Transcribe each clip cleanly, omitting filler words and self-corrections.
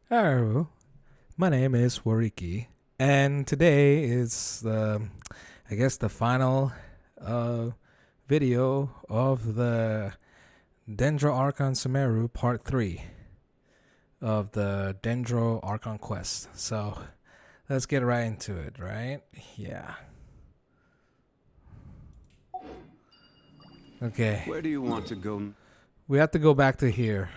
Hello, my name is Wariki, and today is the final uh, video of the Dendro Archon Sumeru Part 3 of the Dendro Archon quest. So let's get right into it, right? Yeah. Okay, Where do you want to go? we have to go back to here.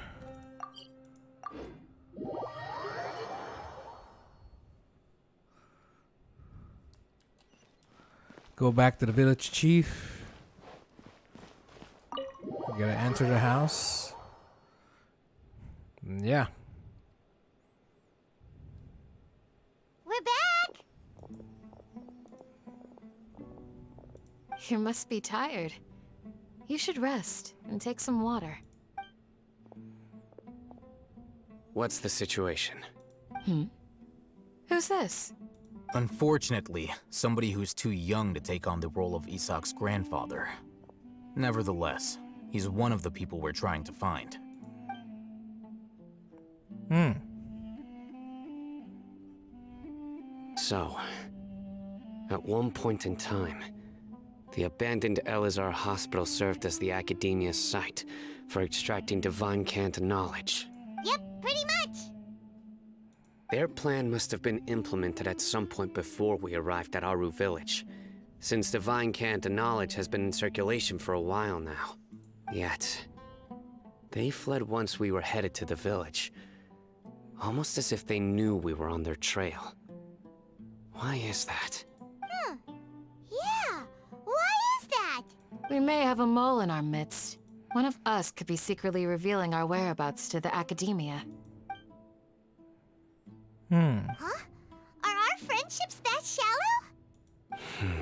Go back to the village chief. We gotta enter the house. Yeah. We're back! You must be tired. You should rest and take some water. What's the situation? Who's this? Unfortunately, somebody who's too young to take on the role of Isak's grandfather. Nevertheless, he's one of the people we're trying to find. So, at one point in time, the abandoned Elazar hospital served as the Academia's site for extracting divine cant knowledge. Yep, pretty much. Their plan must have been implemented at some point before we arrived at Aru village, since divine cant knowledge has been in circulation for a while now. Yet, they fled once we were headed to the village, almost as if they knew we were on their trail. Why is that? Yeah, why is that? We may have a mole in our midst. One of us could be secretly revealing our whereabouts to the Academia. Huh? Are our friendships that shallow?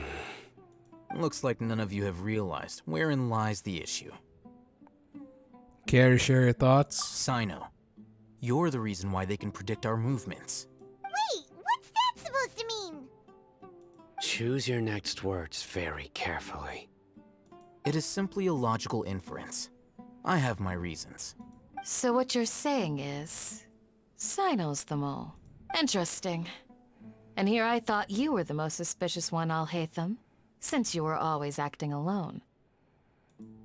Looks like none of you have realized wherein lies the issue. Care to share your thoughts? Sino, you're the reason why they can predict our movements. Wait, what's that supposed to mean? Choose your next words very carefully. It is simply a logical inference. I have my reasons. So what you're saying is... Sino's the mole. Interesting. And here I thought you were the most suspicious one, Alhaitham, since you were always acting alone.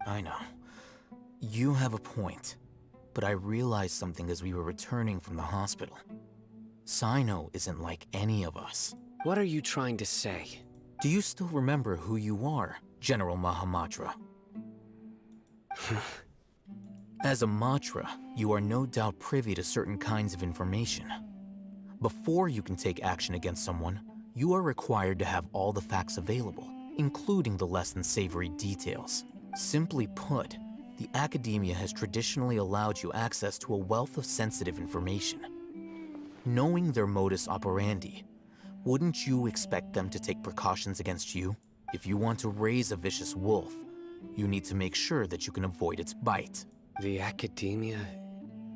I know. You have a point. But I realized something as we were returning from the hospital. Sino isn't like any of us. What are you trying to say? Do you still remember who you are, General Mahamatra? As a Matra, you are no doubt privy to certain kinds of information. Before you can take action against someone, you are required to have all the facts available, including the less than savory details. Simply put, the Academia has traditionally allowed you access to a wealth of sensitive information. Knowing their modus operandi, wouldn't you expect them to take precautions against you? If you want to raise a vicious wolf, you need to make sure that you can avoid its bite. The Academia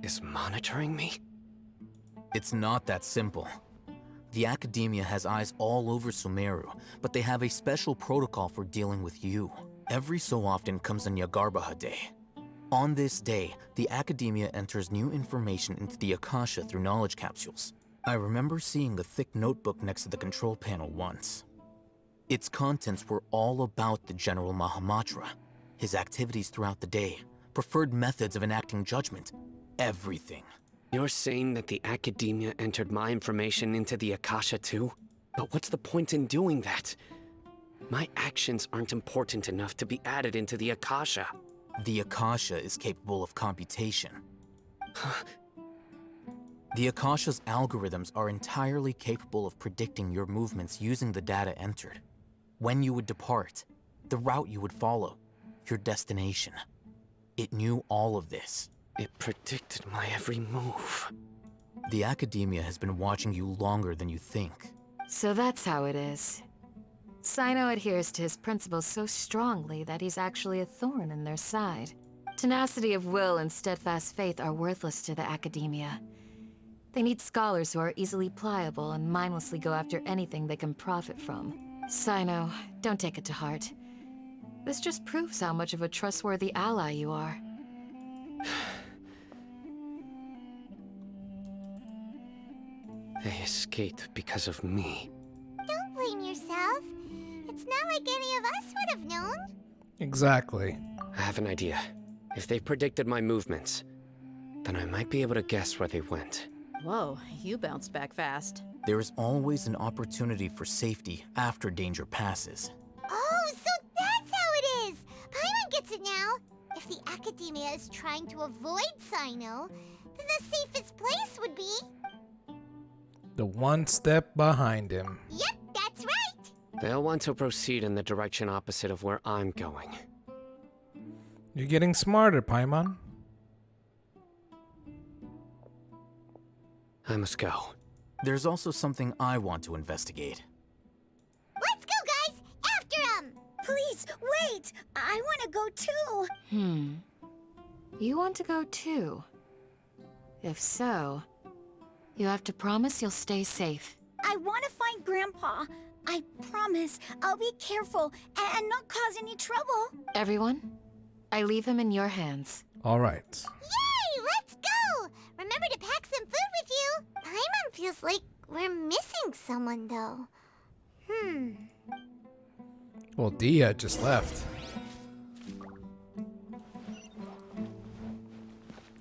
is monitoring me? It's not that simple. The Academia has eyes all over Sumeru, but they have a special protocol for dealing with you. Every so often comes a Nyagarbaha Day. On this day, the Academia enters new information into the Akasha through knowledge capsules. I remember seeing a thick notebook next to the control panel once. Its contents were all about the General Mahamatra, his activities throughout the day, preferred methods of enacting judgment, everything. You're saying that the Academia entered my information into the Akasha too? But what's the point in doing that? My actions aren't important enough to be added into the Akasha. The Akasha is capable of computation. The Akasha's algorithms are entirely capable of predicting your movements using the data entered. When you would depart, the route you would follow, your destination. It knew all of this. It predicted my every move. The Academia has been watching you longer than you think. So that's how it is. Sino adheres to his principles so strongly that he's actually a thorn in their side. Tenacity of will and steadfast faith are worthless to the Academia. They need scholars who are easily pliable and mindlessly go after anything they can profit from. Sino, don't take it to heart. This just proves how much of a trustworthy ally you are. They escaped because of me. Don't blame yourself. It's not like any of us would have known. Exactly. I have an idea. If they predicted my movements, then I might be able to guess where they went. Whoa, you bounced back fast. There is always an opportunity for safety after danger passes. Oh, so that's how it is! Paimon gets it now. If the Academia is trying to avoid Sino, then the safest place would be... The one step behind him. Yep, that's right! They'll want to proceed in the direction opposite of where I'm going. You're getting smarter, Paimon. I must go. There's also something I want to investigate. Let's go, guys! After him! Please, wait! I want to go too! You want to go too? If so, you have to promise you'll stay safe. I want to find Grandpa. I promise I'll be careful and not cause any trouble. Everyone, I leave him in your hands. All right. Yay! Let's go! Remember to pack some food with you. Paimon feels like we're missing someone, though. Well, Dia just left.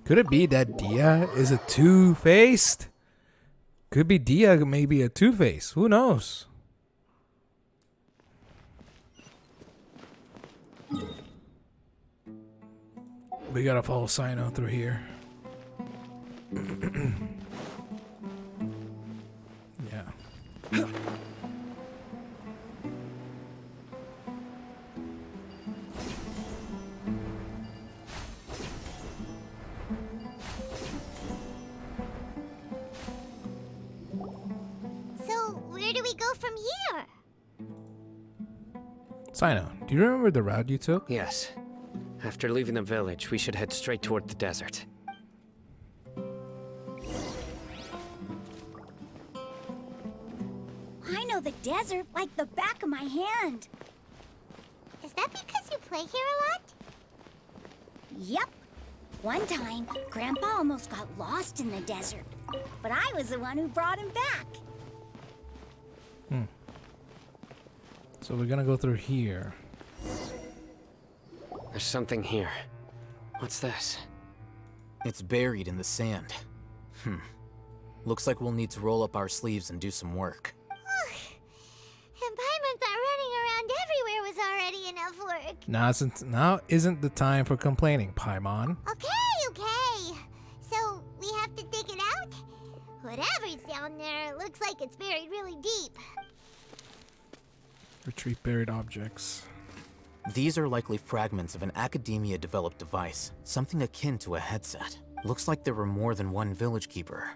Could it be that Dia is a two-faced? Could be Dia maybe a two-face. Who knows? We gotta follow Sino through here. Yeah. So, where do we go from here? Sino, do you remember the route you took? Yes. After leaving the village, we should head straight toward the desert. I know the desert like the back of my hand. Is that because you play here a lot? Yep. One time, Grandpa almost got lost in the desert. But I was the one who brought him back. So we're gonna go through here. There's something here. What's this? It's buried in the sand. Looks like we'll need to roll up our sleeves and do some work. And Paimon thought running around everywhere was already enough work. Now isn't the time for complaining, Paimon. Okay. So, we have to dig it out? Whatever's down there looks like it's buried really deep. Retrieve buried objects. These are likely fragments of an Academia-developed device, something akin to a headset. Looks like there were more than one village keeper.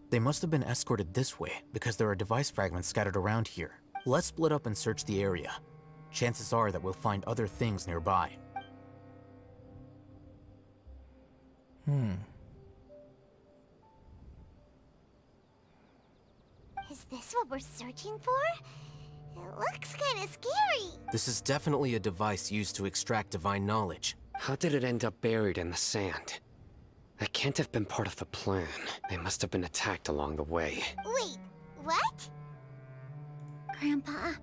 They must have been escorted this way because there are device fragments scattered around here. Let's split up and search the area. Chances are that we'll find other things nearby. Is this what we're searching for? It looks kind of scary. This is definitely a device used to extract divine knowledge. How did it end up buried in the sand? That can't have been part of the plan. They must have been attacked along the way. Wait, what? Grandpa,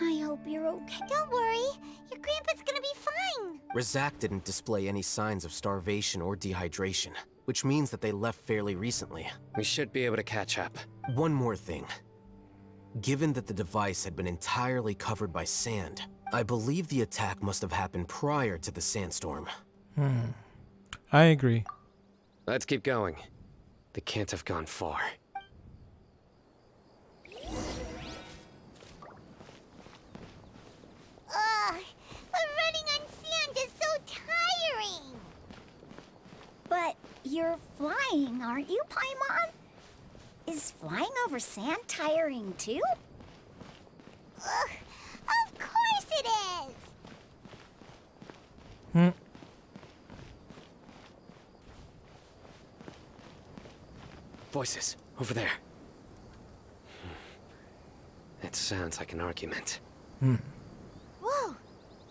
I hope you're okay. Don't worry, your grandpa's gonna be fine. Razak didn't display any signs of starvation or dehydration, which means that they left fairly recently. We should be able to catch up. One more thing. Given that the device had been entirely covered by sand, I believe the attack must have happened prior to the sandstorm. I agree. Let's keep going. They can't have gone far. Ugh, but running on sand is so tiring. But you're flying, aren't you, Paimon? Is flying over sand tiring too? Ugh, of course it is! Voices, over there. It sounds like an argument. Whoa,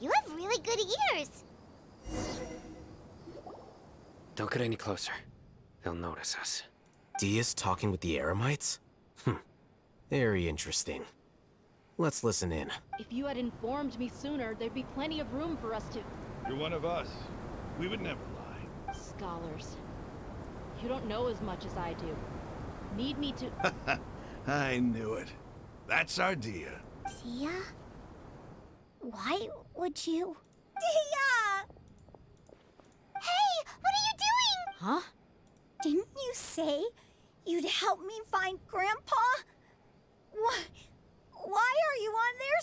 you have really good ears. Don't get any closer. They'll notice us. Dia's talking with the Eremites? Very interesting. Let's listen in. If you had informed me sooner, there'd be plenty of room for us to... You're one of us. We would never lie. Scholars. You don't know as much as I do. Need me to... I knew it. That's our Dia. Dia? Why would you... Dia! Hey, what are you doing? Huh? Didn't you say you'd help me find Grandpa? Why are you on their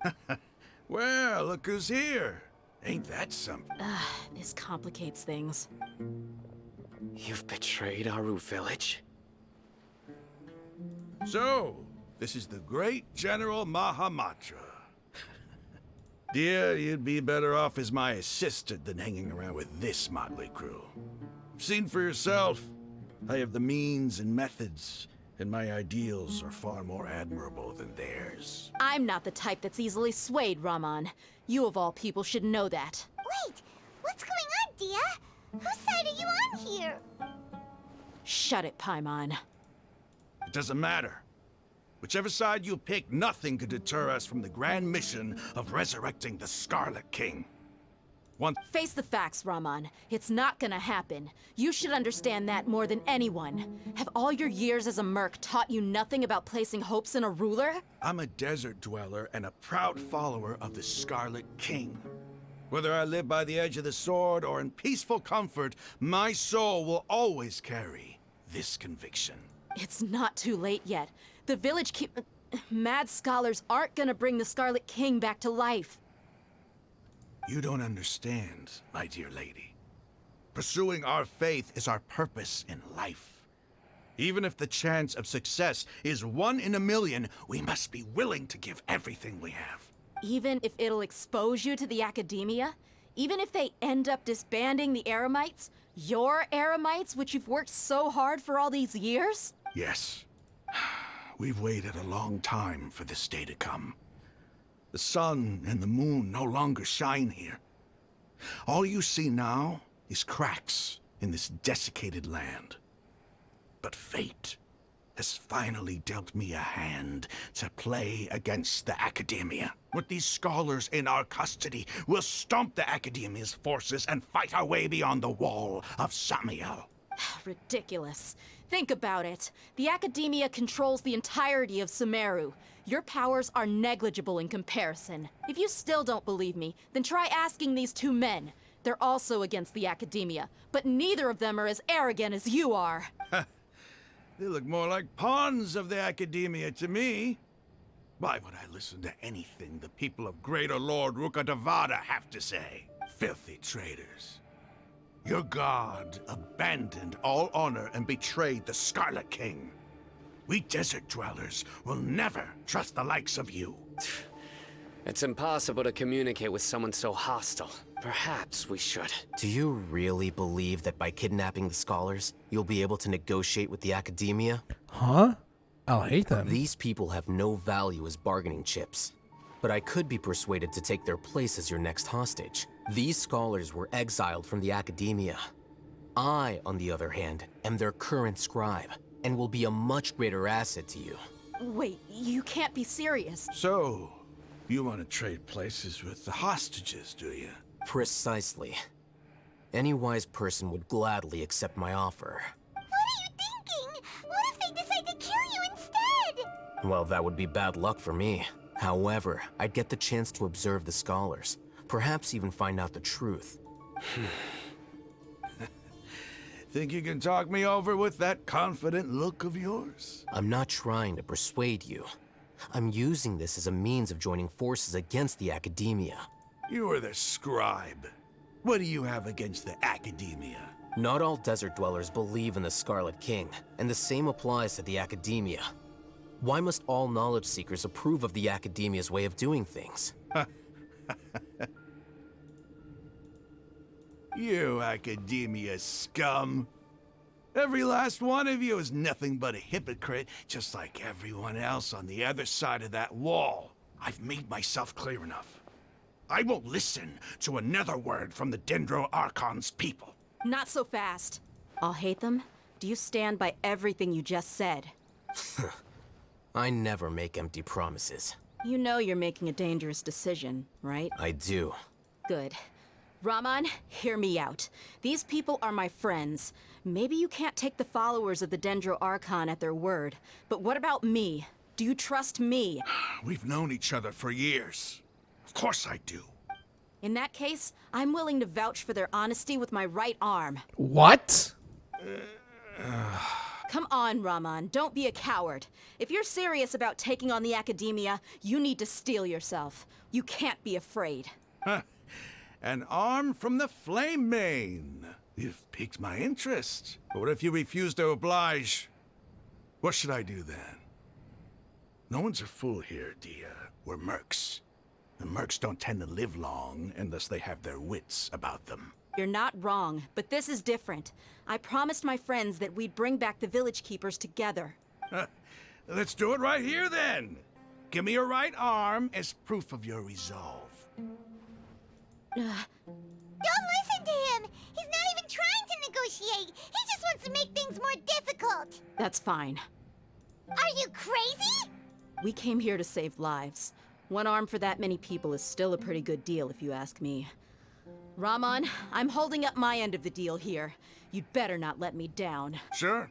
side? Well, look who's here. Ain't that something? This complicates things. You've betrayed Aru Village? So, this is the great General Mahamatra. Dear, you'd be better off as my assistant than hanging around with this motley crew. Seen for yourself. I have the means and methods, and my ideals are far more admirable than theirs. I'm not the type that's easily swayed, Raman. You of all people should know that. Wait, what's going on, Dia? Whose side are you on here? Shut it, Paimon. It doesn't matter. Whichever side you pick, nothing could deter us from the grand mission of resurrecting the Scarlet King. Face the facts, Raman. It's not gonna happen. You should understand that more than anyone. Have all your years as a merc taught you nothing about placing hopes in a ruler? I'm a desert dweller and a proud follower of the Scarlet King. Whether I live by the edge of the sword or in peaceful comfort, my soul will always carry this conviction. It's not too late yet. The village mad scholars aren't gonna bring the Scarlet King back to life. You don't understand, my dear lady. Pursuing our faith is our purpose in life. Even if the chance of success is 1 in a million, we must be willing to give everything we have. Even if it'll expose you to the academia? Even if they end up disbanding the Eremites? Your Eremites, which you've worked so hard for all these years? Yes. We've waited a long time for this day to come. The sun and the moon no longer shine here. All you see now is cracks in this desiccated land. But fate has finally dealt me a hand to play against the Academia. With these scholars in our custody, we'll stomp the Academia's forces and fight our way beyond the wall of Samiel. Ridiculous. Think about it. The Academia controls the entirety of Sumeru. Your powers are negligible in comparison. If you still don't believe me, then try asking these two men. They're also against the Academia, but neither of them are as arrogant as you are. They look more like pawns of the Academia to me. Why would I listen to anything the people of Greater Lord Rukkhadevata have to say? Filthy traitors. Your god abandoned all honor and betrayed the Scarlet King. We desert dwellers will never trust the likes of you. It's impossible to communicate with someone so hostile. Perhaps we should. Do you really believe that by kidnapping the scholars, you'll be able to negotiate with the Academia? Huh? I'll hate them. These people have no value as bargaining chips. But I could be persuaded to take their place as your next hostage. These scholars were exiled from the Academia. I, on the other hand, am their current scribe, and will be a much greater asset to you. Wait, you can't be serious. So, you want to trade places with the hostages, do you? Precisely. Any wise person would gladly accept my offer. What are you thinking? What if they decide to kill you instead? Well, that would be bad luck for me. However, I'd get the chance to observe the scholars, perhaps even find out the truth. Think you can talk me over with that confident look of yours? I'm not trying to persuade you. I'm using this as a means of joining forces against the Academia. You are the scribe. What do you have against the Academia? Not all desert dwellers believe in the Scarlet King, and the same applies to the Academia. Why must all knowledge seekers approve of the Academia's way of doing things? You Academia scum. Every last one of you is nothing but a hypocrite, just like everyone else on the other side of that wall. I've made myself clear enough. I won't listen to another word from the Sumeru Archon's people. Not so fast. I'll hate them. Do do you stand by everything you just said? I never make empty promises. You know you're making a dangerous decision, right? I do. Good. Raman, hear me out. These people are my friends. Maybe you can't take the followers of the Sumeru Archon at their word, but what about me? Do you trust me? We've known each other for years. Of course I do. In that case, I'm willing to vouch for their honesty with my right arm. What? Come on, Raman, don't be a coward. If you're serious about taking on the Academia, you need to steel yourself. You can't be afraid. An arm from the Flame Mane. You've piqued my interest. But what if you refuse to oblige? What should I do then? No one's a fool here, Dia. We're mercs. And mercs don't tend to live long unless they have their wits about them. You're not wrong, but this is different. I promised my friends that we'd bring back the village keepers together. Let's do it right here then. Give me your right arm as proof of your resolve. Don't listen to him! He's not even trying to negotiate! He just wants to make things more difficult! That's fine. Are you crazy? We came here to save lives. One arm for that many people is still a pretty good deal, if you ask me. Raman, I'm holding up my end of the deal here. You'd better not let me down. Sure.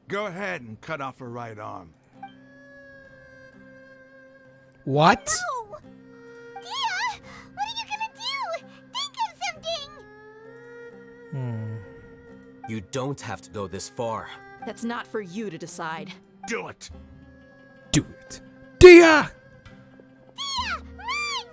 Go ahead and cut off her right arm. What? No! Dia! What are you gonna do? Think of something! You don't have to go this far. That's not for you to decide. Do it! Do it. Dia! Dia! Run!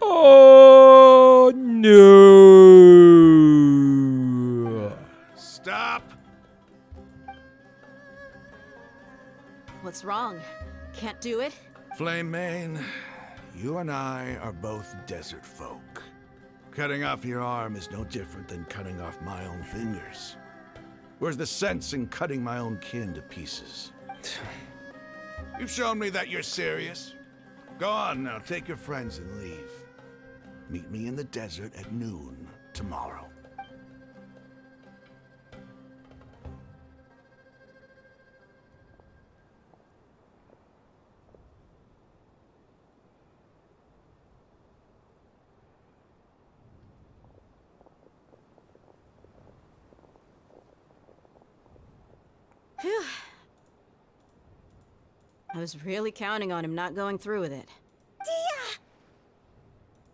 Oh no! Stop! What's wrong? Can't do it? Flame Mane, you and I are both desert folk. Cutting off your arm is no different than cutting off my own fingers. Where's the sense in cutting my own kin to pieces? You've shown me that you're serious. Go on now, take your friends and leave. Meet me in the desert at noon tomorrow. Phew. I was really counting on him not going through with it. Dia!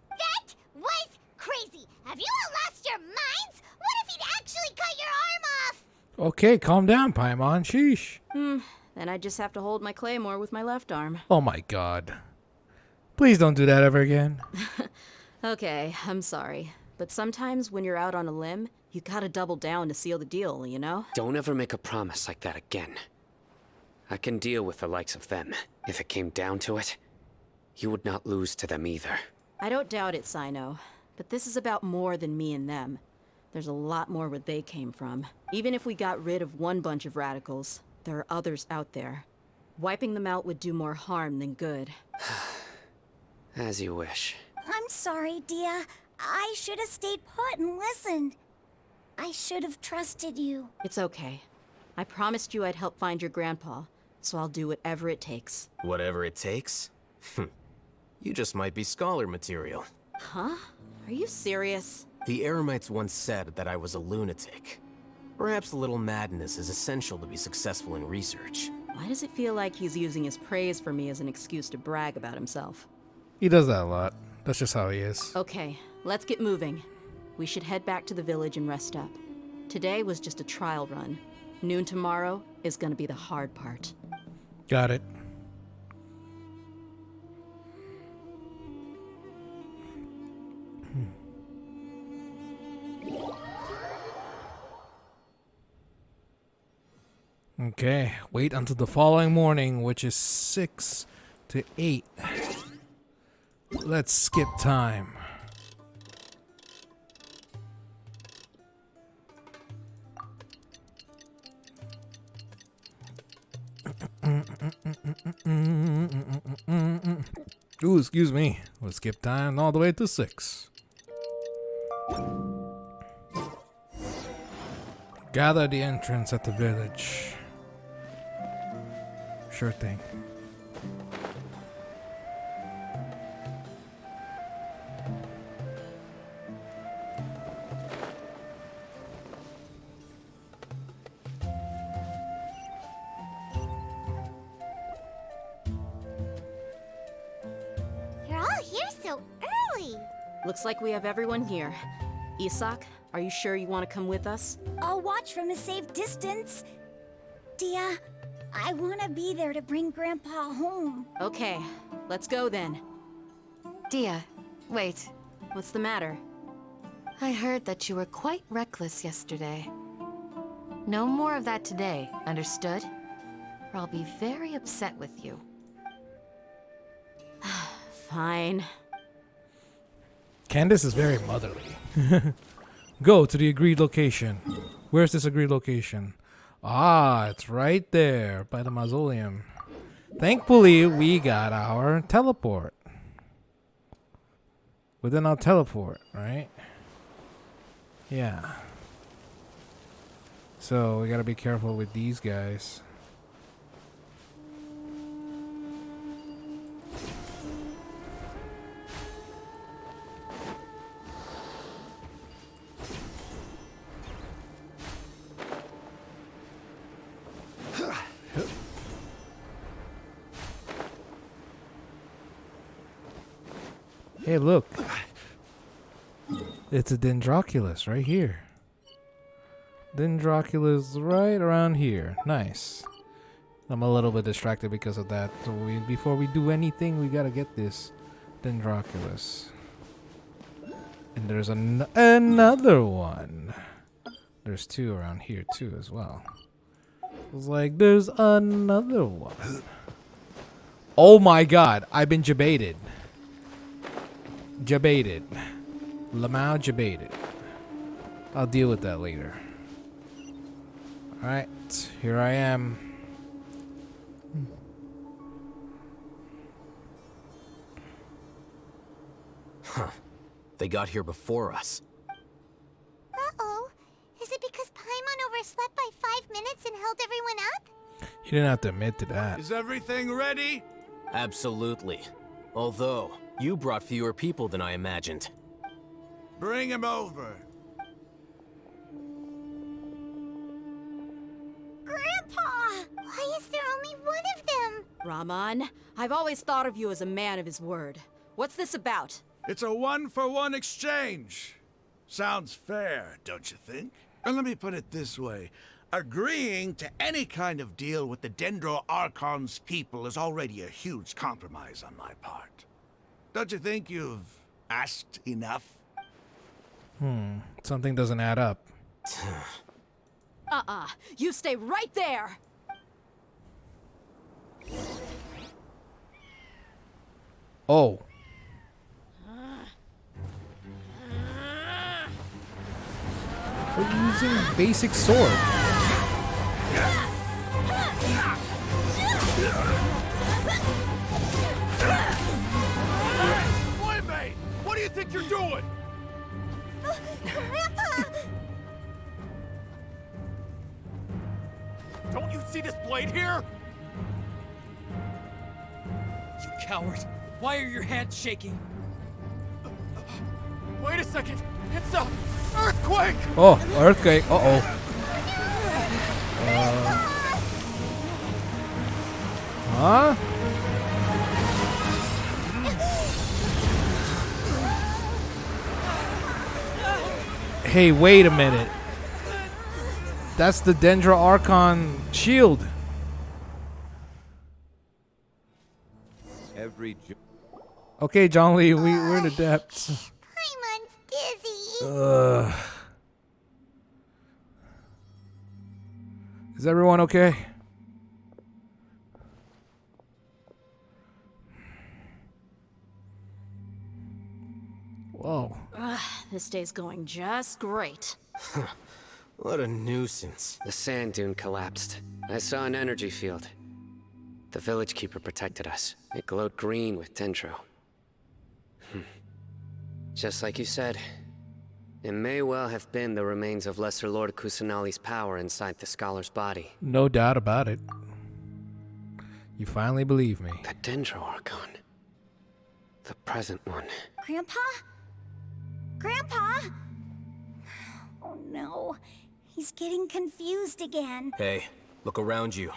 That was crazy! Have you all lost your minds? What if he'd actually cut your arm off? Okay, calm down, Paimon. Sheesh. Then I just have to hold my claymore with my left arm. Oh my god. Please don't do that ever again. Okay, I'm sorry. But sometimes when you're out on a limb, you gotta double down to seal the deal, you know? Don't ever make a promise like that again. I can deal with the likes of them. If it came down to it, you would not lose to them either. I don't doubt it, Sino. But this is about more than me and them. There's a lot more where they came from. Even if we got rid of one bunch of radicals, there are others out there. Wiping them out would do more harm than good. As you wish. I'm sorry, Dia. I should have stayed put and listened. I should have trusted you. It's okay. I promised you I'd help find your grandpa, so I'll do whatever it takes. Whatever it takes? You just might be scholar material. Huh? Are you serious? The Eremites once said that I was a lunatic. Perhaps a little madness is essential to be successful in research. Why does it feel like he's using his praise for me as an excuse to brag about himself? He does that a lot. That's just how he is. Okay, let's get moving. We should head back to the village and rest up. Today was just a trial run. Noon tomorrow is gonna be the hard part. Got it. Okay, wait until the following morning, which is 6 to 8. Let's skip time. Ooh, excuse me. We'll skip time all the way to 6. Gather the entrance at the village. Sure thing. You're all here so early. Looks like we have everyone here. Isak, are you sure you want to come with us? I'll watch from a safe distance. Dia, I want to be there to bring Grandpa home. Okay, let's go then. Dia, wait. What's the matter? I heard that you were quite reckless yesterday. No more of that today, understood? Or I'll be very upset with you. Fine. Candace is very motherly. Go to the agreed location. Where's this agreed location? Ah, it's right there by the mausoleum. Thankfully, we got our teleport. Within our teleport, right? Yeah. So we gotta be careful with these guys. Hey, look. It's a Dendroculus right here. Dendroculus right around here. Nice. I'm a little bit distracted because of that. So before we do anything, we gotta get this Dendroculus. And there's another one. There's 2 around here too as well. It's like there's another one. Oh my god, I've been jebaited. Jebaited. Lamau jebaited. I'll deal with that later. Alright, here I am. Huh. They got here before us. Uh-oh. Is it because Paimon overslept by 5 minutes and held everyone up? You didn't have to admit to that. Is everything ready? Absolutely. Although, you brought fewer people than I imagined. Bring him over. Grandpa! Why is there only one of them? Rahman, I've always thought of you as a man of his word. What's this about? It's a 1-for-1 exchange. Sounds fair, don't you think? And let me put it this way. Agreeing to any kind of deal with the Dendro Archon's people is already a huge compromise on my part. Don't you think you've asked enough? Something doesn't add up. You stay right there! Oh. We're using basic sword. Playmate! What do you think you're doing? Grandpa! Don't you see this blade here? You coward! Why are your hands shaking? Wait a second! It's a earthquake! Oh, earthquake. Uh-oh. Huh? Hey, wait a minute. That's the Dendro Archon shield. Okay, John Lee, we're in the depths. Paimon's dizzy. Is everyone okay? Whoa. This day's going just great. What a nuisance. The sand dune collapsed. I saw an energy field. The village keeper protected us. It glowed green with dendro. Just like you said, it may well have been the remains of Lesser Lord Kusanali's power inside the scholar's body. No doubt about it. You finally believe me. The Dendro Archon. The present one. Grandpa? Grandpa? Oh no, he's getting confused again. Hey, look around you.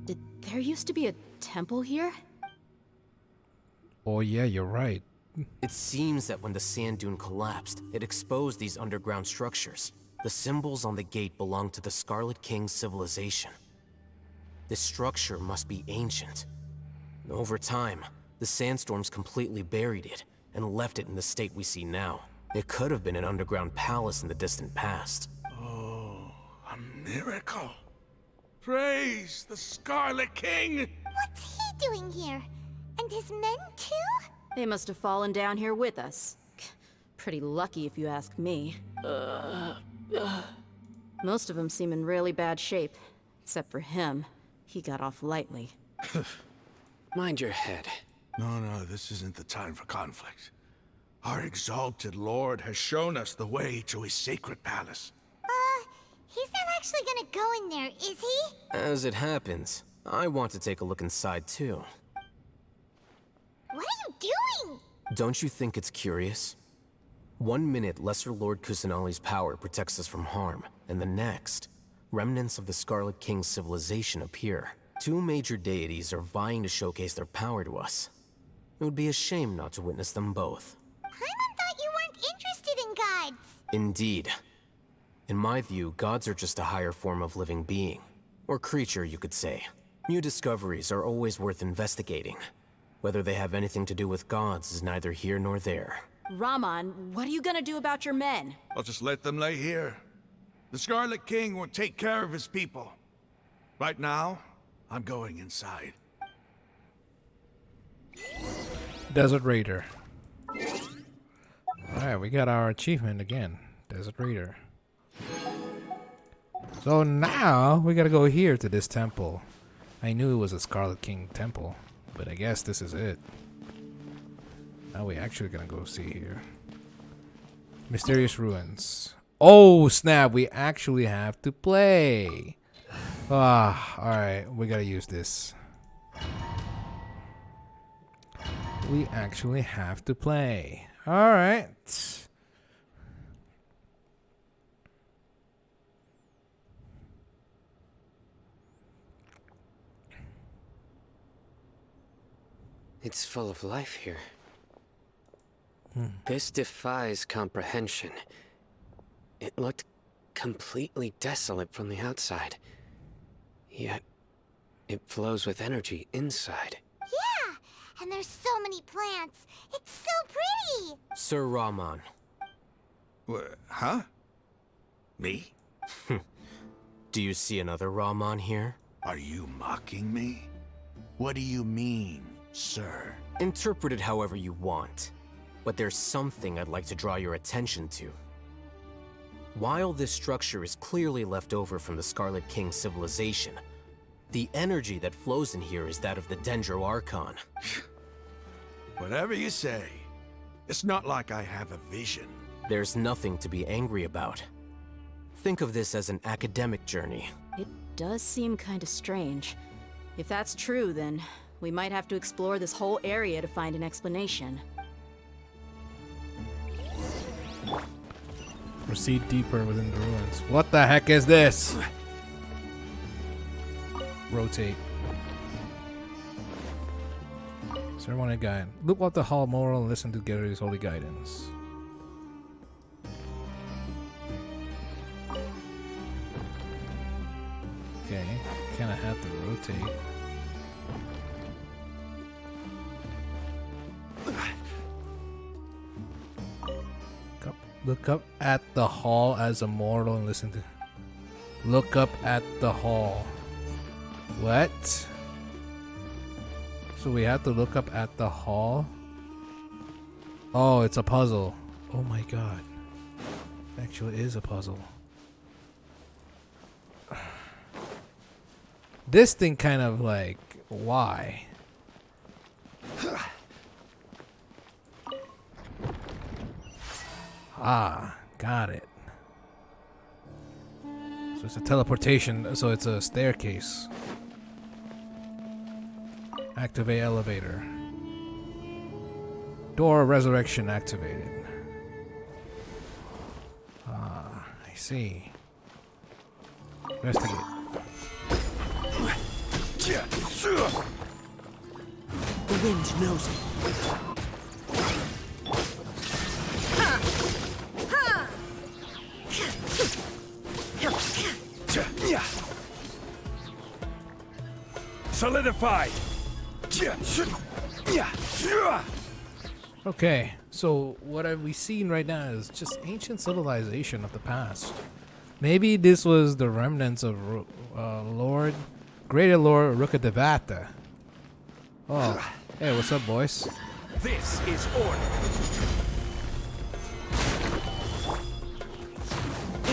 Did there used to be a temple here? Oh yeah, you're right. It seems that when the sand dune collapsed, it exposed these underground structures. The symbols on the gate belong to the Scarlet King's civilization. This structure must be ancient. Over time, the sandstorms completely buried it and left it in the state we see now. It could have been an underground palace in the distant past. Oh, a miracle. Praise the Scarlet King! What's he doing here? And his men too? They must have fallen down here with us. Pretty lucky if you ask me. Most of them seem in really bad shape. Except for him. He got off lightly. Mind your head. No, this isn't the time for conflict. Our exalted lord has shown us the way to his sacred palace. He's not actually gonna go in there, is he? As it happens, I want to take a look inside too. What are you doing? Don't you think it's curious? 1 minute, Lesser Lord Kusanali's power protects us from harm, and the next, remnants of the Scarlet King's civilization appear. 2 major deities are vying to showcase their power to us. It would be a shame not to witness them both. Paimon thought you weren't interested in gods. Indeed. In my view, gods are just a higher form of living being. Or creature, you could say. New discoveries are always worth investigating. Whether they have anything to do with gods is neither here nor there. Raman, what are you gonna do about your men? I'll just let them lay here. The Scarlet King will take care of his people. Right now, I'm going inside. Desert Raider. Alright, we got our achievement again. Desert Raider. So now, we gotta go here to this temple. I knew it was a Scarlet King temple, but I guess this is it. Now we actually gonna go see here. Mysterious Ruins. Oh snap, we actually have to play. Alright, we gotta use this. We actually have to play. Alright. It's full of life here. This defies comprehension. It looked completely desolate from the outside. Yet, it flows with energy inside. Yeah, and there's so many plants. It's so pretty. Sir Raman. Huh? Me? Do you see another Raman here? Are you mocking me? What do you mean, sir? Interpret it however you want. But there's something I'd like to draw your attention to. While this structure is clearly left over from the Scarlet King civilization, the energy that flows in here is that of the Dendro Archon. Whatever you say. It's not like I have a vision. There's nothing to be angry about. Think of this as an academic journey. It does seem kinda strange. If that's true, then we might have to explore this whole area to find an explanation. Proceed deeper within the ruins. What the heck is this? Rotate. Ceremonial guide. Look up the hall moral and listen to Gary's holy guidance. Okay, kinda have to rotate. Look up at the hall as a mortal and listen to. Look up at the hall. What? So we have to look up at the hall? Oh, it's a puzzle. Oh my god. Actually, it is a puzzle. This thing kind of like, why? Ah, got it. So it's a teleportation, so it's a staircase. Activate elevator. Door resurrection activated. Ah, I see. Investigate. The wind knows me. Solidified. Okay, so what have we seen right now is just ancient civilization of the past. Maybe this was the remnants of Greater Lord Rukadevata. Oh, hey, what's up, boys? This is order.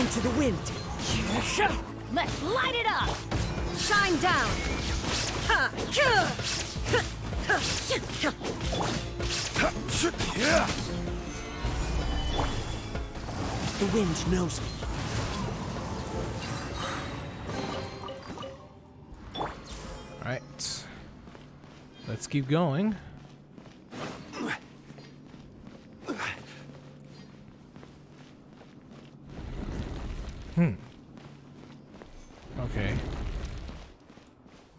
Into the wind. Let's light it up! Shine down! The wind knows me. Alright. Let's keep going. Okay.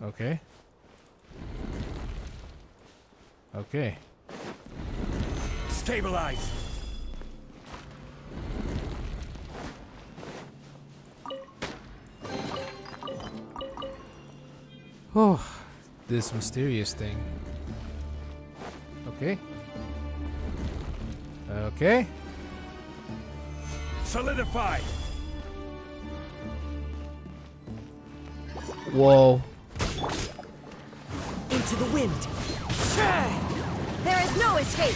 Okay. Okay. Stabilize. Oh, this mysterious thing. Okay. Okay. Solidified. Whoa. Into the wind. There is no escape!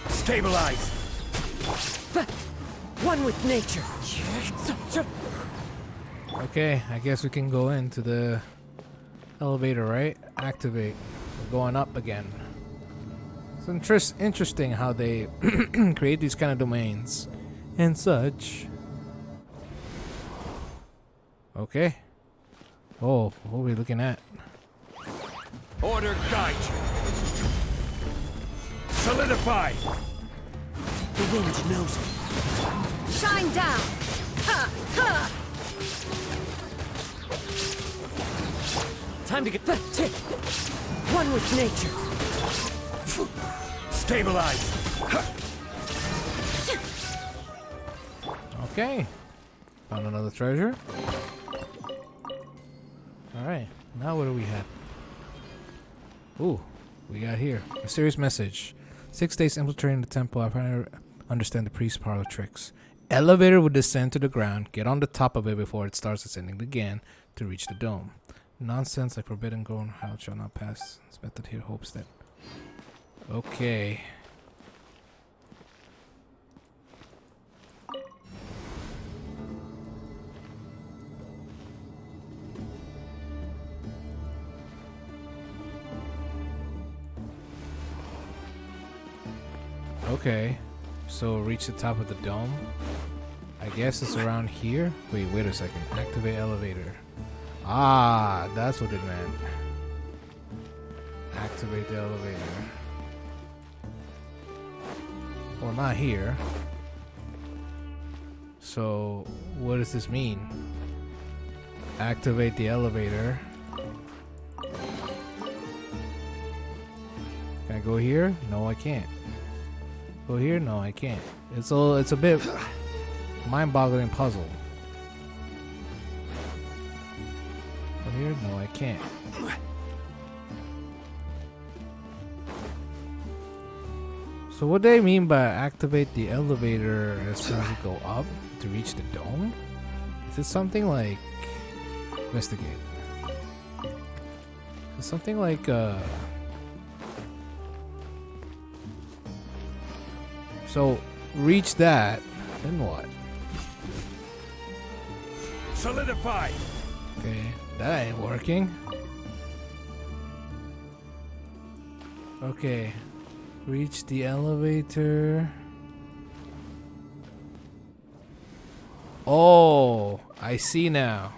Stabilize. One with nature. Okay, I guess we can go into the elevator, right? Activate. We're going up again. It's interesting how they create these kind of domains and such. Okay. Oh, what are we looking at? Order guide you. Solidify. The wind knows me. Shine down! Time to get one with nature. Stabilize. Okay. Found another treasure. Alright. Now what do we have? Ooh. We got here. Mysterious message. 6 days infiltrating the temple. I finally understand the priest's parlor tricks. Elevator would descend to the ground. Get on the top of it before it starts ascending again to reach the dome. Nonsense like forbidden grown house shall not pass. Expected here hopes that. Okay. Okay. So reach the top of the dome. I guess it's around here. Wait a second. Activate elevator. Ah, that's what it meant. Activate the elevator. Well, not here. So, what does this mean? Activate the elevator. Can I go here? No, I can't. Go here? No, I can't. It's a bit mind-boggling puzzle. Go here? No, I can't. So what do they mean by activate the elevator as soon as you go up to reach the dome? Is it something like investigate? Is it something like so reach that Then what? Solidify! Okay, that ain't working. Okay, reach the elevator. Oh, I see now.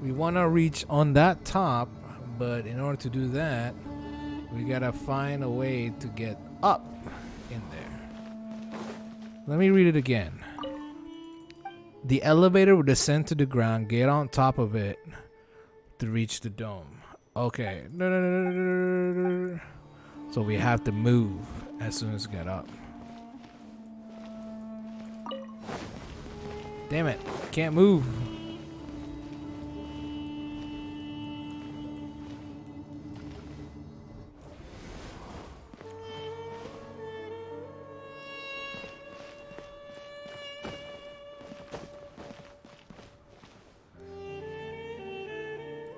We want to reach on that top, but in order to do that, we gotta find a way to get up in there. Let me read it again. The elevator will descend to the ground, get on top of it to reach the dome. Okay. So we have to move as soon as we get up. Damn it, I can't move.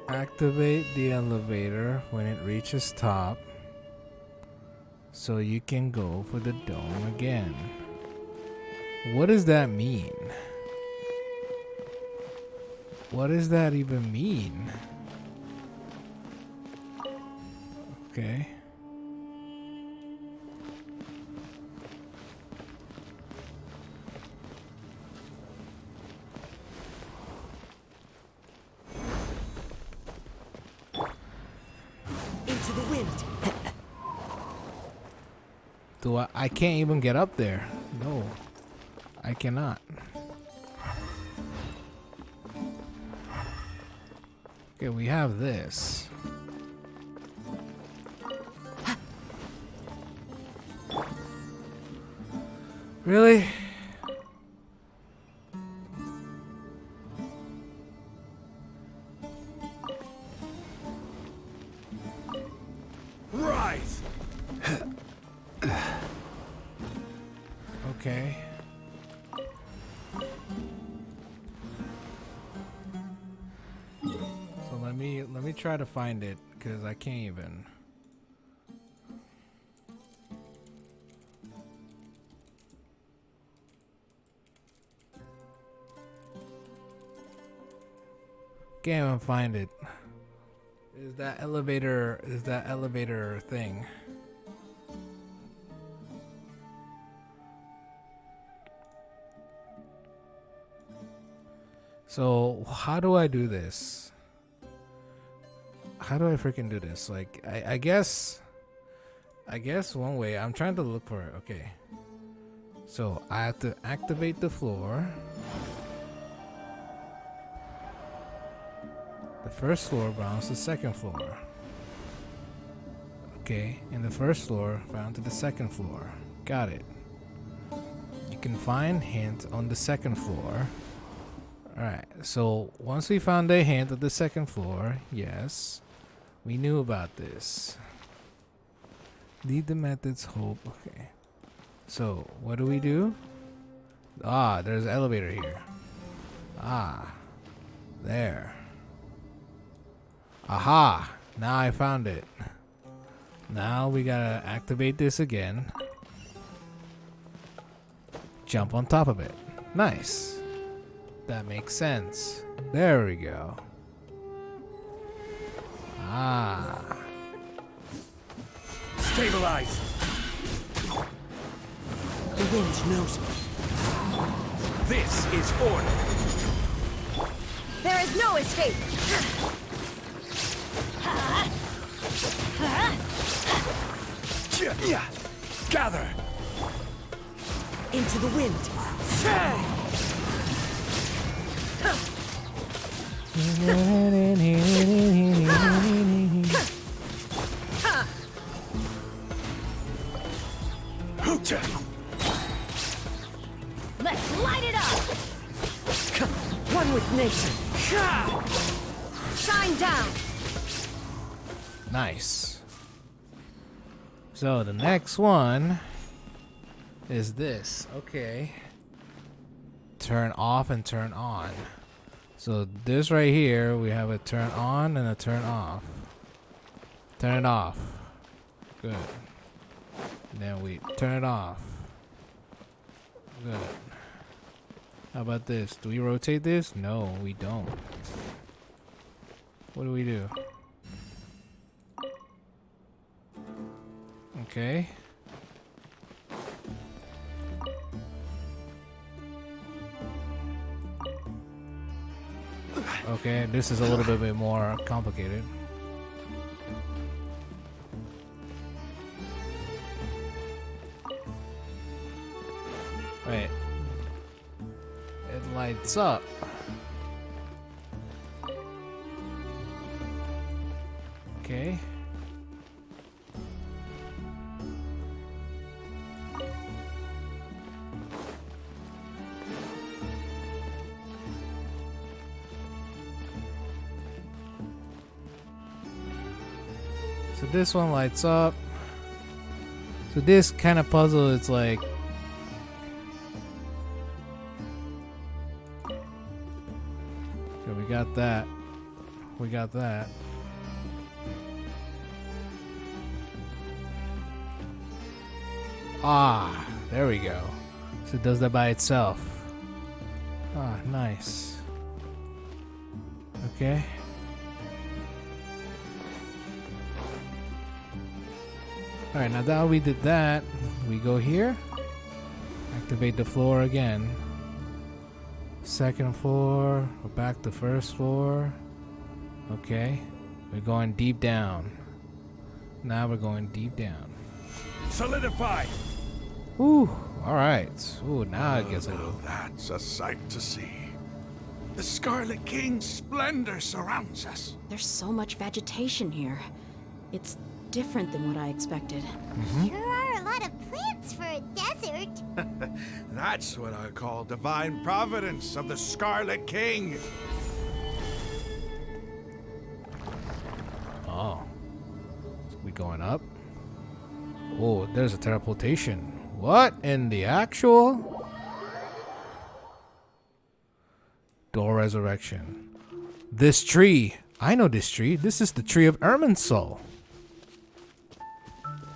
Activate the elevator when it reaches top so you can go for the dome again. What does that mean? What does that even mean? Okay. Into the wind. Do I can't even get up there. No. I cannot. Okay, we have this. Really? Rise! Okay. So let me try to find it because I can't even. Can't even find it. Is that elevator thing? So how do I do this? How do I freaking do this? Like I guess one way, I'm trying to look for it. Okay. So I have to activate the floor. The first floor bounds to the second floor. Okay, and the first floor bound to the second floor. Got it. You can find hint on the second floor. Alright, so once we found a hint of the second floor, yes, we knew about this. Lead the methods hope. Okay. So, what do? Ah, there's an elevator here. Ah, there. Aha! Now I found it. Now we gotta activate this again. Jump on top of it. Nice. That makes sense. There we go. Ah. Stabilize! The wind knows me. This is order! There is no escape! Gather! Into the wind. Let's light it up! One with nature. Shine down! Nice. So the next one is this. Okay. Turn off and turn on. So this right here, we have a turn on and a turn off. Turn it off. Good. And then we turn it off. Good. How about this? Do we rotate this? No, we don't. What do we do? Okay. Okay, this is a little bit more complicated. Wait. It lights up. Okay. So this one lights up. So this kind of puzzle is like, okay, we got that. We got that. Ah, there we go. So it does that by itself. Ah, nice. Okay. Alright, now that we did that, we go here. Activate the floor again. Second floor, we're back to first floor. Okay. We're going deep down. Now we're going deep down. Solidify! Ooh, alright. Ooh, now it gets a little. That's a sight to see. The Scarlet King's splendor surrounds us. There's so much vegetation here. It's different than what I expected. Sure are a lot of plants for a desert. That's what I call divine providence of the Scarlet King. Oh. We going up? Oh, there's a teleportation. What in the actual? Door resurrection. This tree. I know this tree. This is the tree of Irminsul.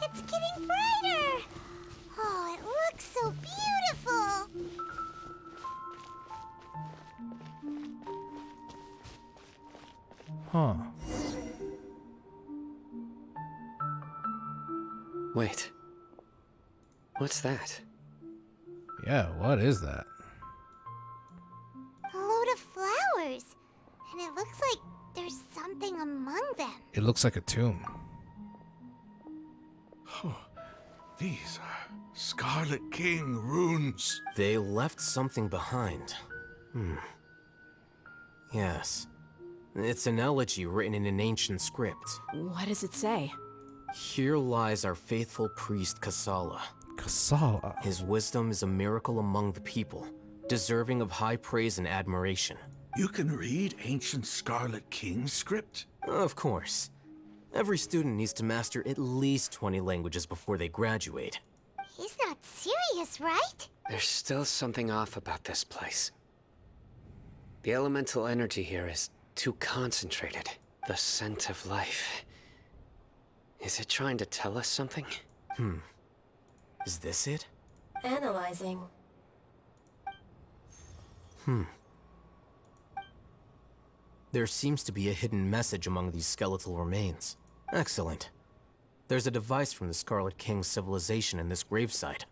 It's getting brighter. Oh, it looks so beautiful. Huh. Wait. What's that? Yeah, what is that? A load of flowers. And it looks like there's something among them. It looks like a tomb. These are Scarlet King runes. They left something behind. Yes. It's an elegy written in an ancient script. What does it say? Here lies our faithful priest Kasala. Kasala. His wisdom is a miracle among the people, deserving of high praise and admiration. You can read ancient Scarlet King script? Of course. Every student needs to master at least 20 languages before they graduate. He's not serious, right? There's still something off about this place. The elemental energy here is too concentrated. The scent of life. Is it trying to tell us something? Is this it? Analyzing. There seems to be a hidden message among these skeletal remains. Excellent. There's a device from the Scarlet King's civilization in this gravesite.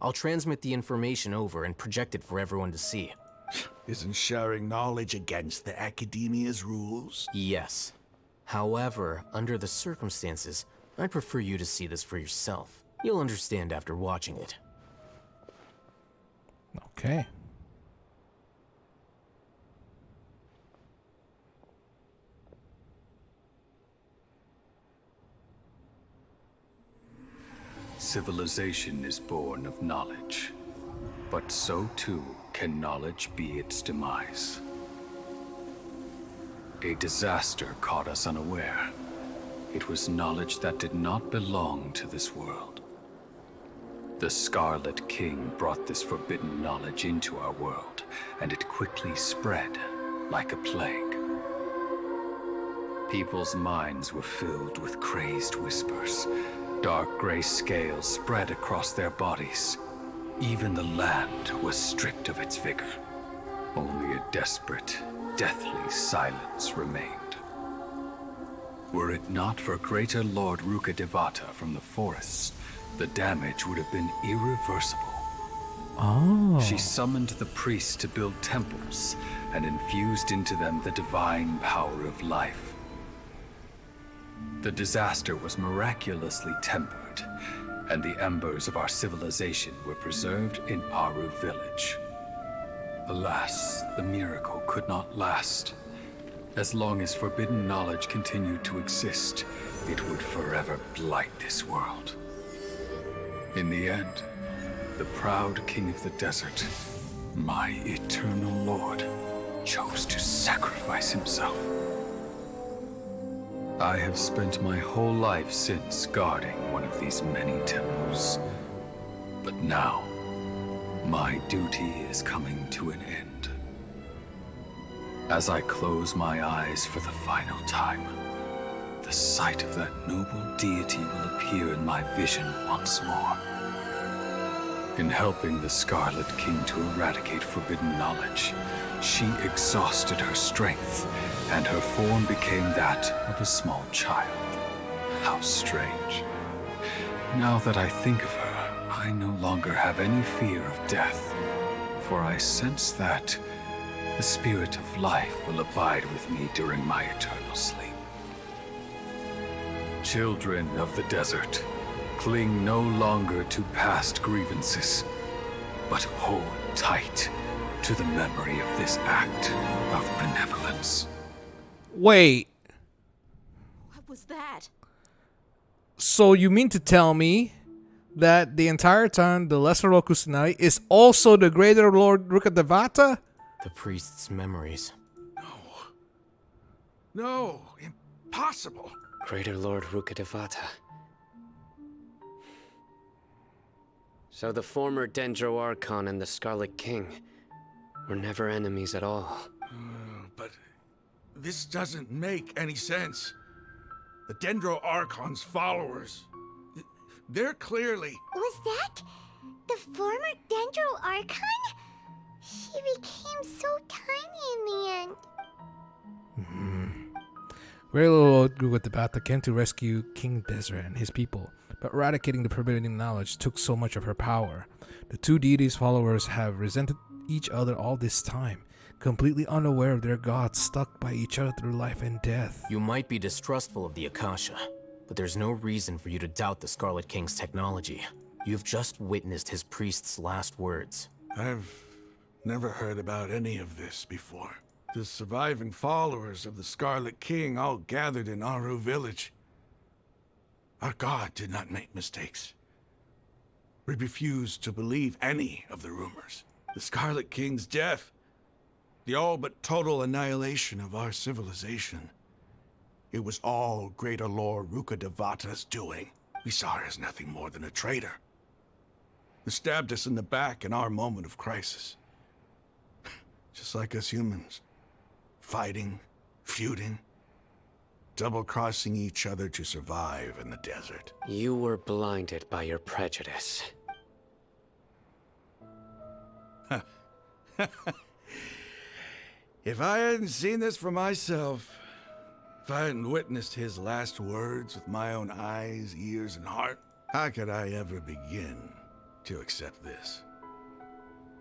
I'll transmit the information over and project it for everyone to see. Isn't sharing knowledge against the Academia's rules? Yes. However, under the circumstances, I'd prefer you to see this for yourself. You'll understand after watching it. Okay. Civilization is born of knowledge, but so too can knowledge be its demise. A disaster caught us unaware. It was knowledge that did not belong to this world. The Scarlet King brought this forbidden knowledge into our world, and it quickly spread like a plague. People's minds were filled with crazed whispers. Dark gray scales spread across their bodies. Even the land was stripped of its vigor. Only a desperate, deathly silence remained. Were it not for Greater Lord Rukkhadevata from the forests, the damage would have been irreversible. Oh. She summoned the priests to build temples and infused into them the divine power of life. The disaster was miraculously tempered, and the embers of our civilization were preserved in Aru village. Alas, the miracle could not last. As long as forbidden knowledge continued to exist, it would forever blight this world. In the end, the proud king of the desert, my eternal lord, chose to sacrifice himself. I have spent my whole life since guarding one of these many temples. But now, my duty is coming to an end. As I close my eyes for the final time, the sight of that noble deity will appear in my vision once more. In helping the Scarlet King to eradicate forbidden knowledge, she exhausted her strength, and her form became that of a small child. How strange. Now that I think of her, I no longer have any fear of death, for I sense that the spirit of life will abide with me during my eternal sleep. Children of the desert, cling no longer to past grievances, but hold tight to the memory of this act of benevolence. Wait. What was that? So you mean to tell me that the entire time the Lesser Lord Kusanagi is also the Greater Lord Rukkhadevata? The priest's memories. No, impossible. Greater Lord Rukkhadevata. So the former Dendro Archon and the Scarlet King were never enemies at all. But this doesn't make any sense. The Dendro Archon's followers, they're clearly... Was that the former Dendro Archon? She became so tiny in the end. Greater Lord Rukkhadevata came to rescue King Desert and his people, but eradicating the forbidden knowledge took so much of her power. The two deities' followers have resented each other all this time, completely unaware of their gods, stuck by each other through life and death. You might be distrustful of the Akasha, but there's no reason for you to doubt the Scarlet King's technology. You've just witnessed his priest's last words. I've never heard about any of this before. The surviving followers of the Scarlet King all gathered in Aru village. Our god did not make mistakes. We refused to believe any of the rumors. The Scarlet King's death, the all but total annihilation of our civilization. It was all Greater Lord Rukkhadevata's doing. We saw her as nothing more than a traitor, who stabbed us in the back in our moment of crisis. Just like us humans. Fighting, feuding, double-crossing each other to survive in the desert. You were blinded by your prejudice. If I hadn't seen this for myself, if I hadn't witnessed his last words with my own eyes, ears, and heart, how could I ever begin to accept this?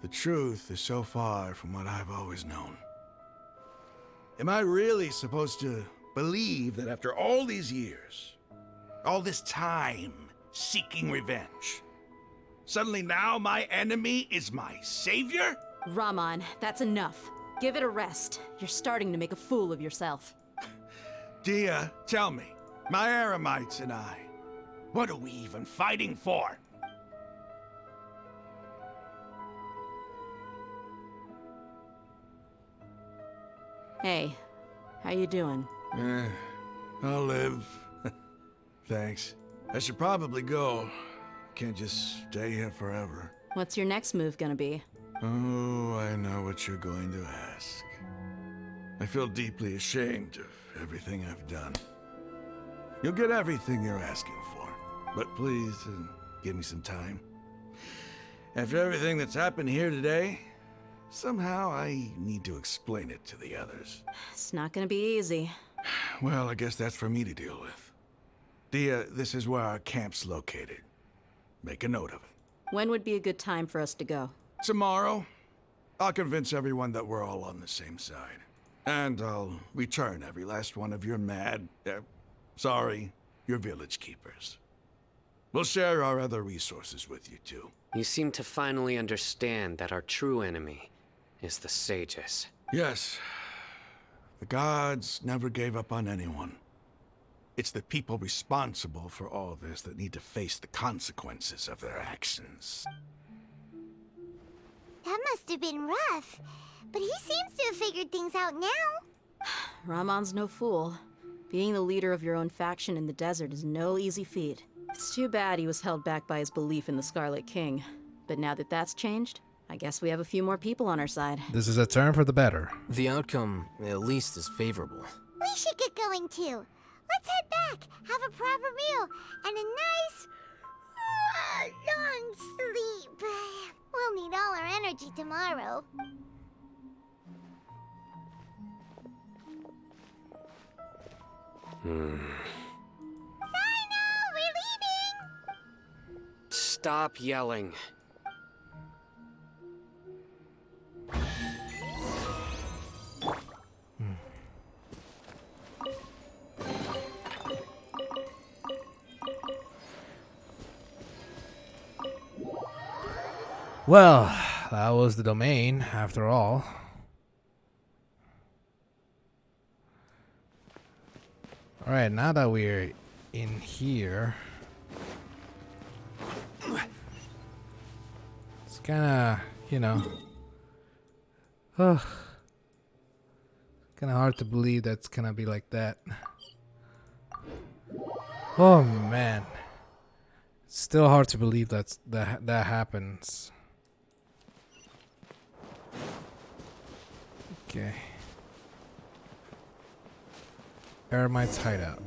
The truth is so far from what I've always known. Am I really supposed to believe that after all these years, all this time seeking revenge, suddenly now my enemy is my savior? Raman, that's enough. Give it a rest. You're starting to make a fool of yourself. Dia, tell me, my Aramites and I, what are we even fighting for? Hey, how you doing? I'll live. Thanks. I should probably go. Can't just stay here forever. What's your next move gonna be? Oh, I know what you're going to ask. I feel deeply ashamed of everything I've done. You'll get everything you're asking for. But please, give me some time. After everything that's happened here today, somehow I need to explain it to the others. It's not gonna be easy. Well, I guess that's for me to deal with. Dia, this is where our camp's located. Make a note of it. When would be a good time for us to go? Tomorrow, I'll convince everyone that we're all on the same side. And I'll return every last one of your your village keepers. We'll share our other resources with you too. You seem to finally understand that our true enemy is the sages. Yes. The gods never gave up on anyone. It's the people responsible for all this that need to face the consequences of their actions. That must have been rough. But he seems to have figured things out now. Ramon's no fool. Being the leader of your own faction in the desert is no easy feat. It's too bad he was held back by his belief in the Scarlet King. But now that that's changed, I guess we have a few more people on our side. This is a turn for the better. The outcome, at least, is favorable. We should get going too. Let's head back, have a proper meal, and a nice, long sleep. We'll need all our energy tomorrow. Sino, we're leaving! Stop yelling. Well, that was the domain, after all. Alright, now that we're in here, it's kinda, kinda hard to believe that's gonna be like that. Oh man. It's still hard to believe that happens. Okay. Eremite's hideout.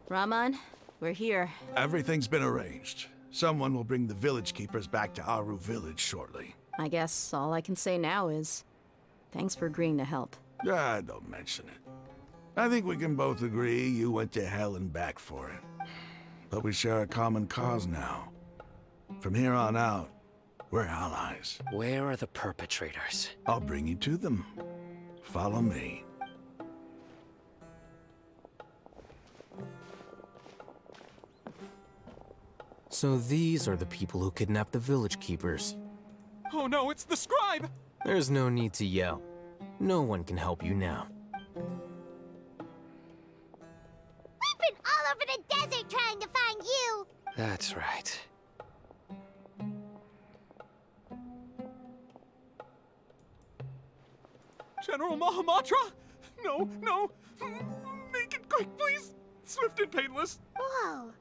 Ramon, we're here. Everything's been arranged. Someone will bring the village keepers back to Aru village shortly. I guess all I can say now is thanks for agreeing to help. Don't mention it. I think we can both agree you went to hell and back for it. But we share a common cause now. From here on out, we're allies. Where are the perpetrators? I'll bring you to them. Follow me. So these are the people who kidnapped the village keepers. Oh no, it's the scribe! There's no need to yell. No one can help you now. We've been all over the desert trying to find you! That's right. General Mahamatra? No, no! Make it quick, please! Swift and painless! Whoa.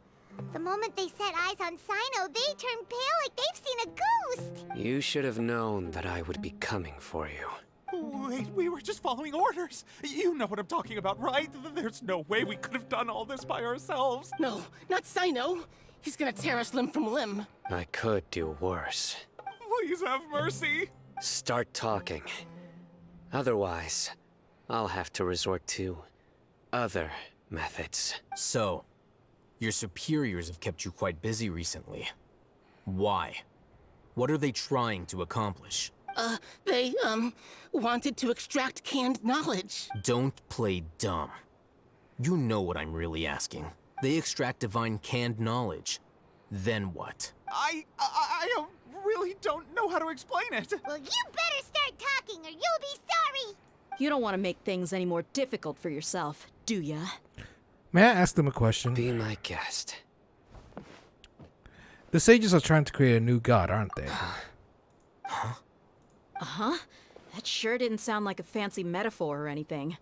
The moment they set eyes on Sino, they turned pale like they've seen a ghost! You should have known that I would be coming for you. Wait, we were just following orders. You know what I'm talking about, right? There's no way we could have done all this by ourselves. No, not Sino. He's gonna tear us limb from limb. I could do worse. Please have mercy. Start talking. Otherwise, I'll have to resort to other methods. So, your superiors have kept you quite busy recently. Why? What are they trying to accomplish? They, wanted to extract canned knowledge. Don't play dumb. You know what I'm really asking. They extract divine canned knowledge. Then what? I really don't know how to explain it. Well, you better start talking or you'll be sorry! You don't want to make things any more difficult for yourself, do ya? May I ask them a question? Be my guest. The sages are trying to create a new god, aren't they? Uh-huh. That sure didn't sound like a fancy metaphor or anything.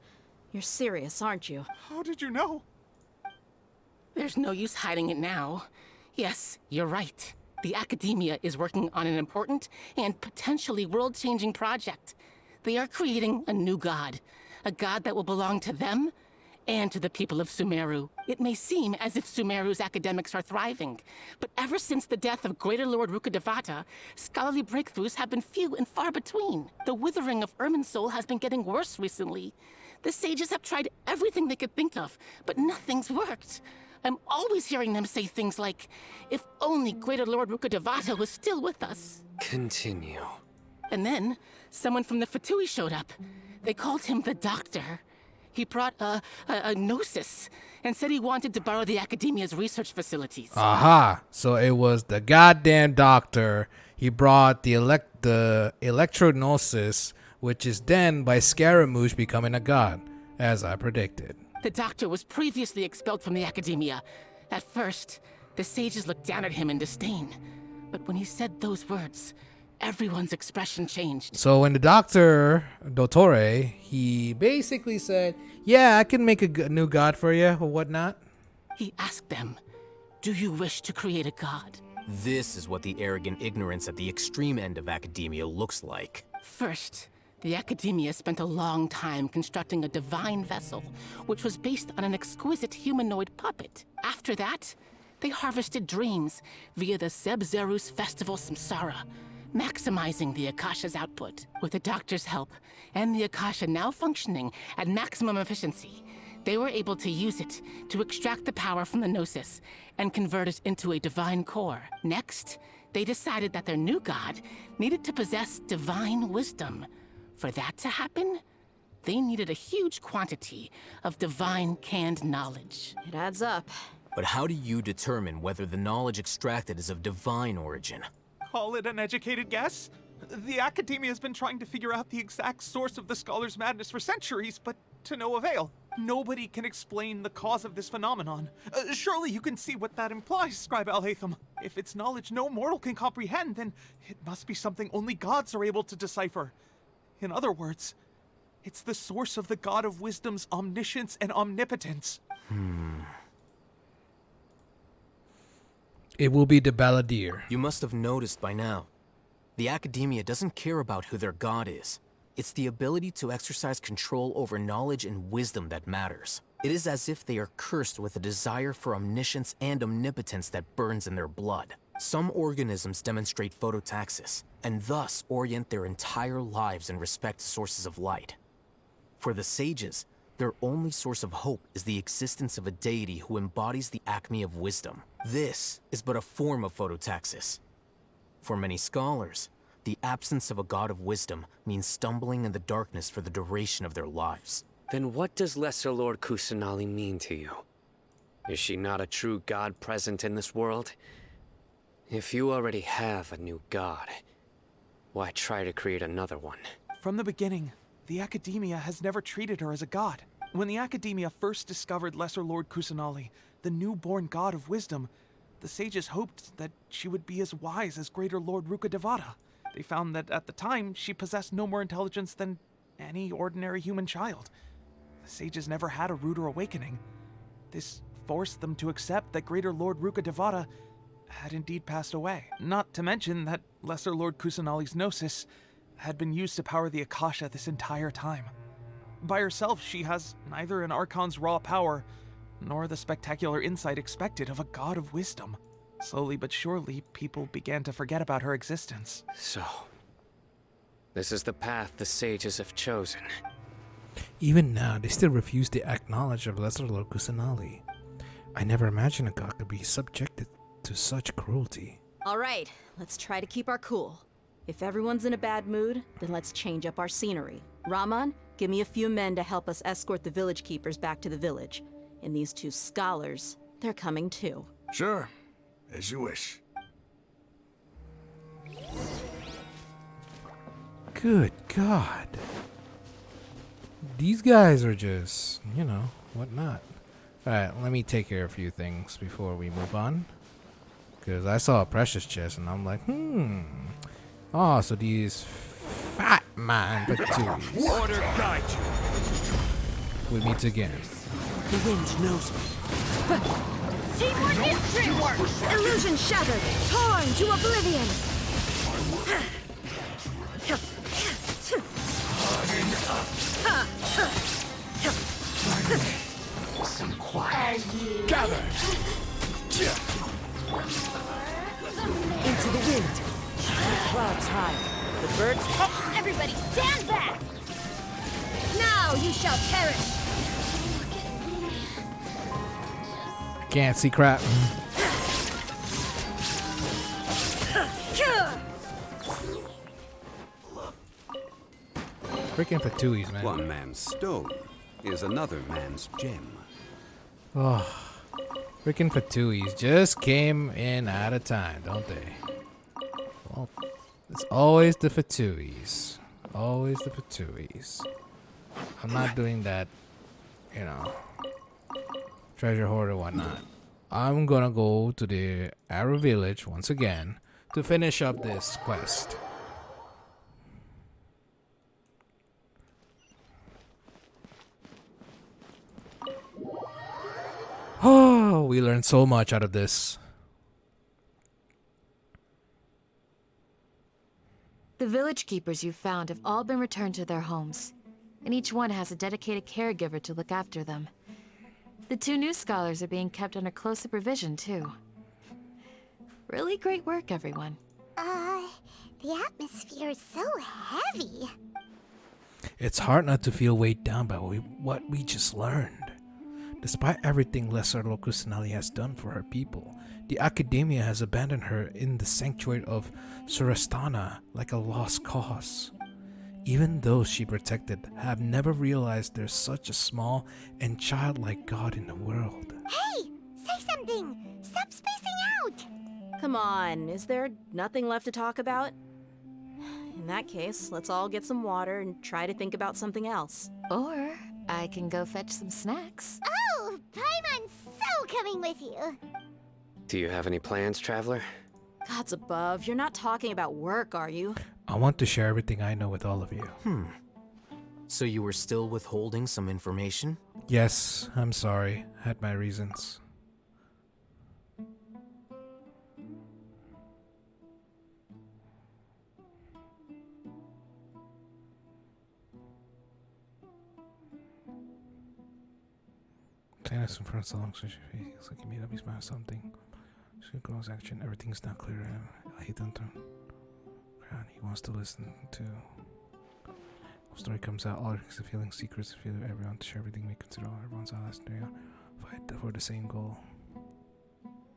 You're serious, aren't you? How did you know? There's no use hiding it now. Yes, you're right. The Academia is working on an important and potentially world-changing project. They are creating a new god. A god that will belong to them and to the people of Sumeru. It may seem as if Sumeru's academics are thriving, but ever since the death of Greater Lord Rukkhadevata, scholarly breakthroughs have been few and far between. The withering of Irminsul has been getting worse recently. The sages have tried everything they could think of, but nothing's worked. I'm always hearing them say things like, if only Greater Lord Rukkhadevata was still with us. Continue. And then, someone from the Fatui showed up. They called him the Doctor. He brought a gnosis and said he wanted to borrow the Academia's research facilities. Aha! So it was the goddamn doctor. He brought the electrognosis, which is then by Scaramouche becoming a god, as I predicted. The Doctor was previously expelled from the Academia. At first, the sages looked down at him in disdain. But when he said those words, everyone's expression changed. So when the doctor, Dottore, he basically said, yeah, I can make a new god for you or whatnot. He asked them, do you wish to create a god? This is what the arrogant ignorance at the extreme end of academia looks like. First, the Academia spent a long time constructing a divine vessel, which was based on an exquisite humanoid puppet. After that, they harvested dreams via the Sebzerus Festival Samsara, maximizing the Akasha's output. With the Doctor's help, and the Akasha now functioning at maximum efficiency, they were able to use it to extract the power from the Gnosis and convert it into a divine core. Next, they decided that their new god needed to possess divine wisdom. For that to happen, they needed a huge quantity of divine canned knowledge. It adds up. But how do you determine whether the knowledge extracted is of divine origin? Call it an educated guess? The Academia has been trying to figure out the exact source of the Scholar's madness for centuries, but to no avail. Nobody can explain the cause of this phenomenon. Surely you can see what that implies, Scribe Alhaitham. If it's knowledge no mortal can comprehend, then it must be something only gods are able to decipher. In other words, it's the source of the God of Wisdom's omniscience and omnipotence. It will be the Balladeer. You must have noticed by now. The Academia doesn't care about who their god is. It's the ability to exercise control over knowledge and wisdom that matters. It is as if they are cursed with a desire for omniscience and omnipotence that burns in their blood. Some organisms demonstrate phototaxis, and thus orient their entire lives in respect to sources of light. For the sages, their only source of hope is the existence of a deity who embodies the acme of wisdom. This is but a form of phototaxis. For many scholars, the absence of a god of wisdom means stumbling in the darkness for the duration of their lives. Then what does Lesser Lord Kusanali mean to you? Is she not a true god present in this world? If you already have a new god, why try to create another one? From the beginning, the Academia has never treated her as a god. When the Academia first discovered Lesser Lord Kusanali, the newborn god of wisdom, the sages hoped that she would be as wise as Greater Lord Rukkhadevata. They found that at the time, she possessed no more intelligence than any ordinary human child. The sages never had a ruder awakening. This forced them to accept that Greater Lord Rukkhadevata had indeed passed away. Not to mention that Lesser Lord Kusanali's Gnosis had been used to power the Akasha this entire time. By herself, she has neither an Archon's raw power, nor the spectacular insight expected of a god of wisdom. Slowly but surely, people began to forget about her existence. So, this is the path the sages have chosen. Even now, they still refuse to acknowledge of Lesser Lord Kusanali. I never imagined a god could be subjected to such cruelty. All right, let's try to keep our cool. If everyone's in a bad mood, then let's change up our scenery. Rahman, give me a few men to help us escort the village keepers back to the village. And these two scholars, they're coming too. Sure, as you wish. Good God. These guys are just, whatnot. Alright, let me take care of a few things before we move on. Because I saw a precious chest and I'm like, Oh, so these fat man patooties Order guide you. we meet again. The wind knows me. Teamwork is teamwork! Illusion shattered, torn to oblivion. Some quiet. Gather! Into the wind. The clouds high. The birds. Hey, everybody, stand back! Now you shall perish. Can't see crap. Freaking Fatouis, man. One man's stone is another man's gem. Oh, freaking Fatouis just came in at a time, don't they? Well, it's always the Fatouis. Always the Fatouis. I'm not doing that, you know, treasure hoard or whatnot. I'm gonna go to the Arrow Village once again to finish up this quest. Oh, we learned so much out of this. The village keepers you found have all been returned to their homes, and each one has a dedicated caregiver to look after them. The 2 new scholars are being kept under close supervision, too. Really great work, everyone. The atmosphere is so heavy. It's hard not to feel weighed down by what we just learned. Despite everything Lesser Lord Kusanali has done for her people, the Academia has abandoned her in the sanctuary of Surastana like a lost cause. Even those she protected have never realized there's such a small and childlike God in the world. Hey, say something! Stop spacing out! Come on, is there nothing left to talk about? In that case, let's all get some water and try to think about something else. Or I can go fetch some snacks. Oh, Paimon's so coming with you. Do you have any plans, Traveler? Gods above, you're not talking about work, are you? I want to share everything I know with all of you. So you were still withholding some information? Yes, I'm sorry. I had my reasons. Saying this in front of so long, so she feels like he made up his mind or something. She grows action. Everything's not clear to him. I hate them. He wants to listen to. The story comes out. All the feeling secrets. Feel everyone to share everything we consider. All everyone's honest. Fight for the same goal.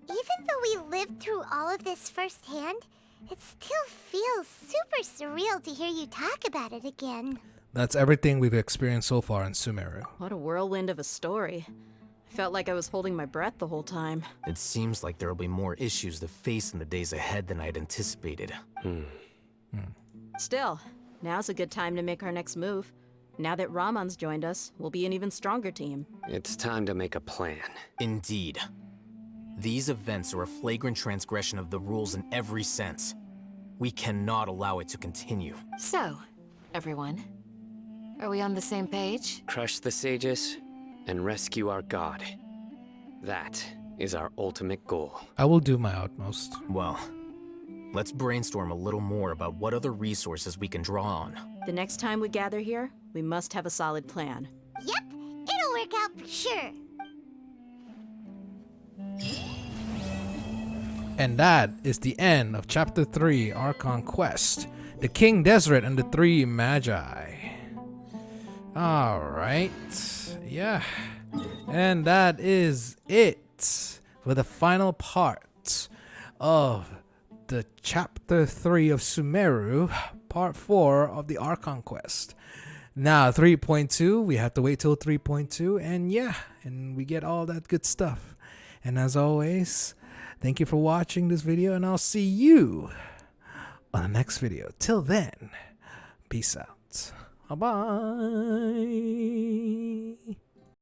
Even though we lived through all of this firsthand, it still feels super surreal to hear you talk about it again. That's everything we've experienced so far in Sumeru. What a whirlwind of a story. I felt like I was holding my breath the whole time. It seems like there will be more issues to face in the days ahead than I'd anticipated. Still, now's a good time to make our next move. Now that Ramon's joined us, we'll be an even stronger team. It's time to make a plan. Indeed. These events are a flagrant transgression of the rules in every sense. We cannot allow it to continue. So, everyone, are we on the same page? Crush the sages and rescue our god. That is our ultimate goal. I will do my utmost. Well, let's brainstorm a little more about what other resources we can draw on. The next time we gather here, we must have a solid plan. Yep, it'll work out for sure. And that is the end of Chapter 3, Archon Quest, the King Deseret and the 3 Magi. Alright, yeah. And that is it for the final part of the Chapter 3 of Sumeru, Part 4 of the Archon Quest. Now, 3.2, we have to wait till 3.2, and yeah, and we get all that good stuff. And as always, thank you for watching this video, and I'll see you on the next video. Till then, peace out. Bye-bye.